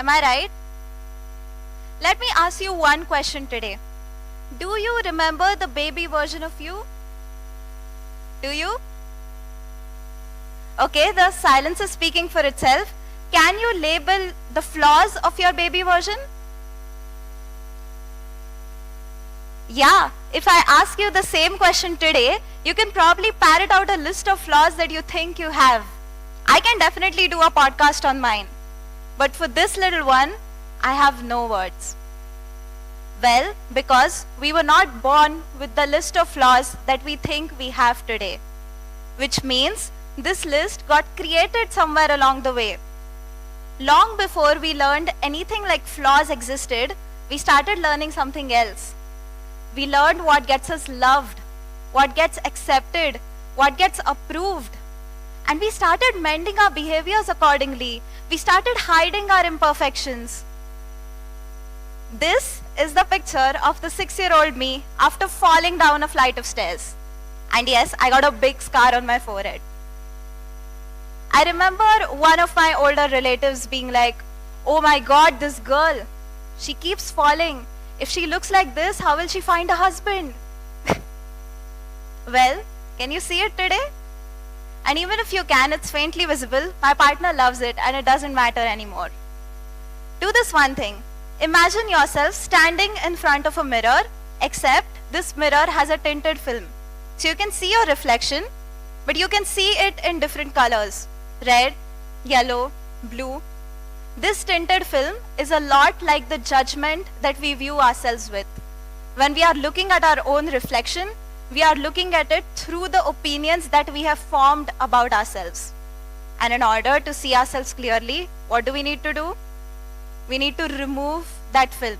Am I right? Let me ask you one question today. Do you remember the baby version of you? Do you? Okay, the silence is speaking for itself. Can you label the flaws of your baby version? Yeah, if I ask you the same question today, you can probably parrot out a list of flaws that you think you have. I can definitely do a podcast on mine. But for this little one, I have no words. Well, because we were not born with the list of flaws that we think we have today. Which means this list got created somewhere along the way. Long before we learned anything like flaws existed, we started learning something else. We learned what gets us loved, what gets accepted, what gets approved. And we started mending our behaviors accordingly. We started hiding our imperfections. This is the picture of the 6-year-old me after falling down a flight of stairs. And yes, I got a big scar on my forehead. I remember one of my older relatives being like, "Oh my God, this girl, she keeps falling. If she looks like this, how will she find a husband?" Well, can you see it today? And even if you can, it's faintly visible. My partner loves it and it doesn't matter anymore. Do this one thing. Imagine yourself standing in front of a mirror, except this mirror has a tinted film. So you can see your reflection, but you can see it in different colors. Red, yellow, blue. This tinted film is a lot like the judgment that we view ourselves with. When we are looking at our own reflection, we are looking at it through the opinions that we have formed about ourselves. And in order to see ourselves clearly, what do we need to do? We need to remove that film.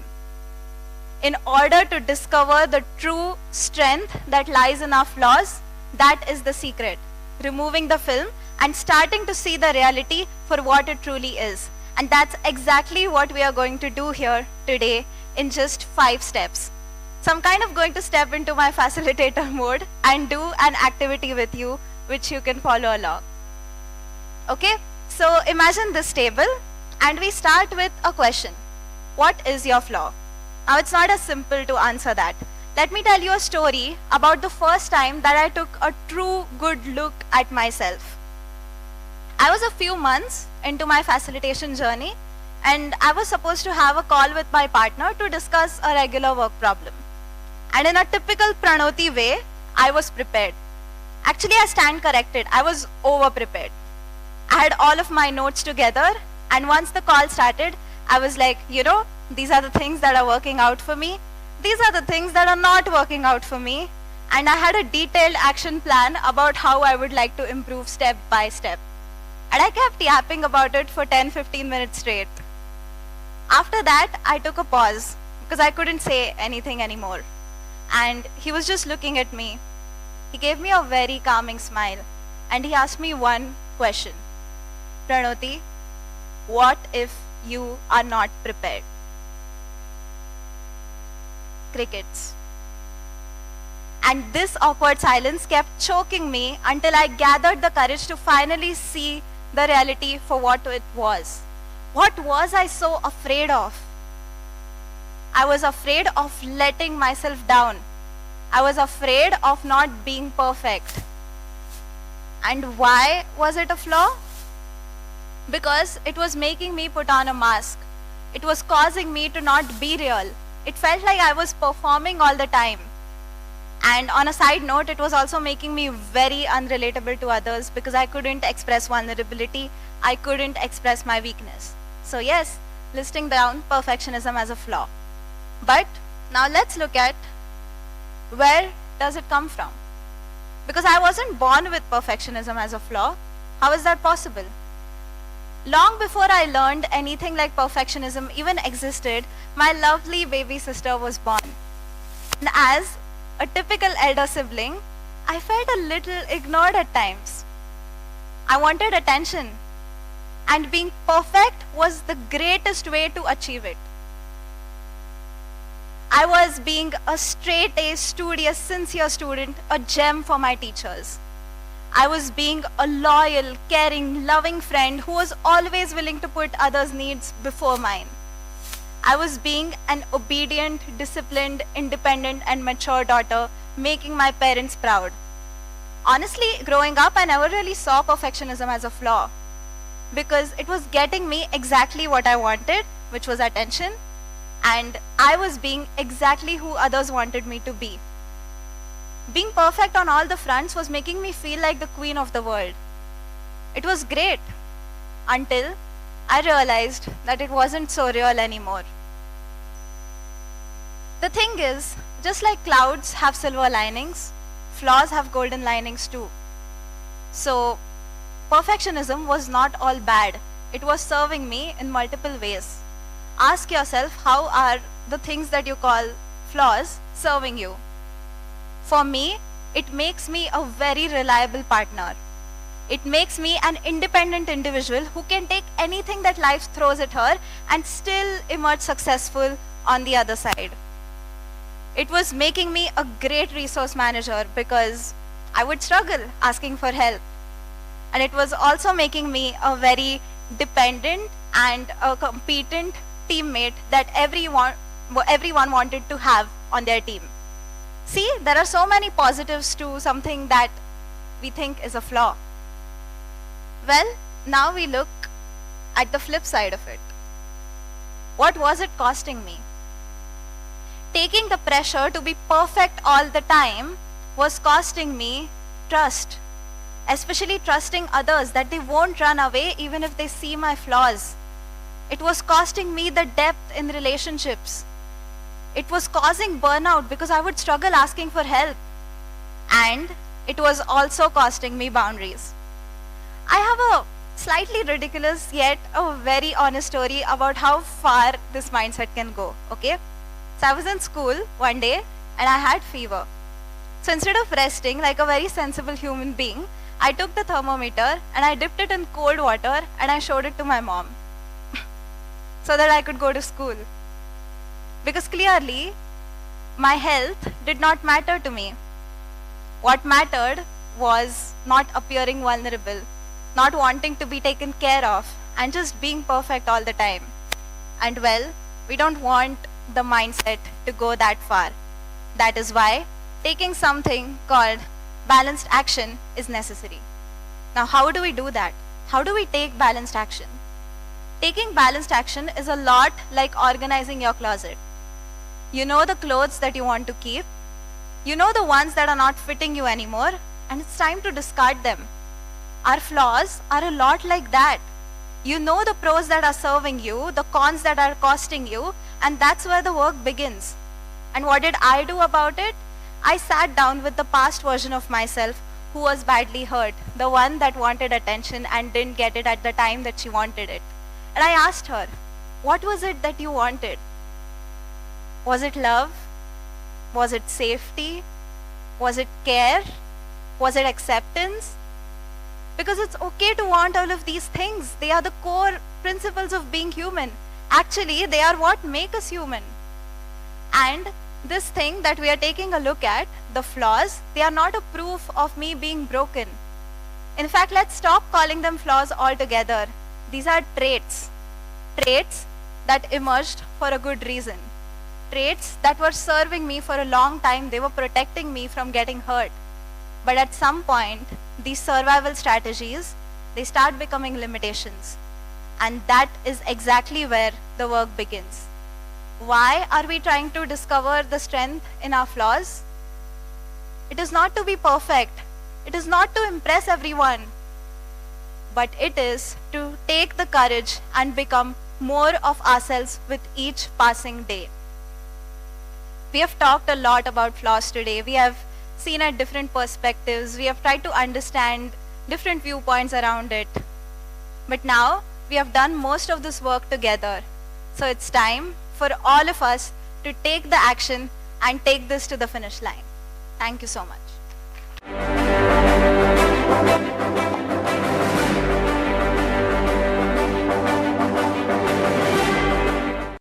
In order to discover the true strength that lies in our flaws, that is the secret. Removing the film and starting to see the reality for what it truly is. And that's exactly what we are going to do here today in just 5 steps. So I'm kind of going to step into my facilitator mode and do an activity with you which you can follow along. Okay, so imagine this table and we start with a question. What is your flaw? Now it's not as simple to answer that. Let me tell you a story about the first time that I took a true good look at myself. I was a few months into my facilitation journey and I was supposed to have a call with my partner to discuss a regular work problem. And in a typical Pranoti way, I was prepared. Actually, I stand corrected. I was over-prepared. I had all of my notes together, and once the call started, I was like, these are the things that are working out for me. These are the things that are not working out for me. And I had a detailed action plan about how I would like to improve step by step. And I kept yapping about it for 10-15 minutes straight. After that, I took a pause because I couldn't say anything anymore. And he was just looking at me. He gave me a very calming smile and he asked me one question. Pranoti, what if you are not prepared? Crickets. And this awkward silence kept choking me until I gathered the courage to finally see the reality for what it was. What was I so afraid of? I was afraid of letting myself down. I was afraid of not being perfect. And why was it a flaw? Because it was making me put on a mask. It was causing me to not be real. It felt like I was performing all the time. And on a side note, it was also making me very unrelatable to others because I couldn't express vulnerability. I couldn't express my weakness. So yes, listing down perfectionism as a flaw. But now let's look at where does it come from? Because I wasn't born with perfectionism as a flaw. How is that possible? Long before I learned anything like perfectionism even existed, my lovely baby sister was born. And as a typical elder sibling, I felt a little ignored at times. I wanted attention, and being perfect was the greatest way to achieve it. I was being a straight-A, studious, sincere student, a gem for my teachers. I was being a loyal, caring, loving friend who was always willing to put others' needs before mine. I was being an obedient, disciplined, independent, and mature daughter, making my parents proud. Honestly, growing up, I never really saw perfectionism as a flaw because it was getting me exactly what I wanted, which was attention, and I was being exactly who others wanted me to be. Being perfect on all the fronts was making me feel like the queen of the world. It was great until I realized that it wasn't so real anymore. The thing is, just like clouds have silver linings, flaws have golden linings too. So, perfectionism was not all bad. It was serving me in multiple ways. Ask yourself, how are the things that you call flaws serving you? For me, it makes me a very reliable partner. It makes me an independent individual who can take anything that life throws at her and still emerge successful on the other side. It was making me a great resource manager because I would struggle asking for help. And it was also making me a very dependent and a competent teammate that everyone wanted to have on their team. See, there are so many positives to something that we think is a flaw. Well, now we look at the flip side of it. What was it costing me? Taking the pressure to be perfect all the time was costing me trust, especially trusting others that they won't run away even if they see my flaws. It was costing me the depth in relationships. It was causing burnout because I would struggle asking for help. And it was also costing me boundaries. I have a slightly ridiculous yet a very honest story about how far this mindset can go, okay? So I was in school one day and I had fever. So instead of resting like a very sensible human being, I took the thermometer and I dipped it in cold water and I showed it to my mom so that I could go to school. Because clearly, my health did not matter to me. What mattered was not appearing vulnerable, not wanting to be taken care of, and just being perfect all the time. And well, we don't want the mindset to go that far. That is why taking something called balanced action is necessary. Now, how do we do that? How do we take balanced action? Taking balanced action is a lot like organizing your closet. You know the clothes that you want to keep. You know the ones that are not fitting you anymore, and it's time to discard them. Our flaws are a lot like that. You know the pros that are serving you, the cons that are costing you, and that's where the work begins. And what did I do about it? I sat down with the past version of myself who was badly hurt, the one that wanted attention and didn't get it at the time that she wanted it. And I asked her, what was it that you wanted? Was it love? Was it safety? Was it care? Was it acceptance? Because it's okay to want all of these things. They are the core principles of being human. Actually, they are what make us human. And this thing that we are taking a look at, the flaws, they are not a proof of me being broken. In fact, let's stop calling them flaws altogether. These are traits. Traits that emerged for a good reason. Traits that were serving me for a long time. They were protecting me from getting hurt. But at some point, these survival strategies, they start becoming limitations. And that is exactly where the work begins. Why are we trying to discover the strength in our flaws? It is not to be perfect. It is not to impress everyone. But it is to take the courage and become more of ourselves with each passing day. We have talked a lot about flaws today. We have seen at different perspectives. We have tried to understand different viewpoints around it. But now, we have done most of this work together. So it's time for all of us to take the action and take this to the finish line. Thank you so much.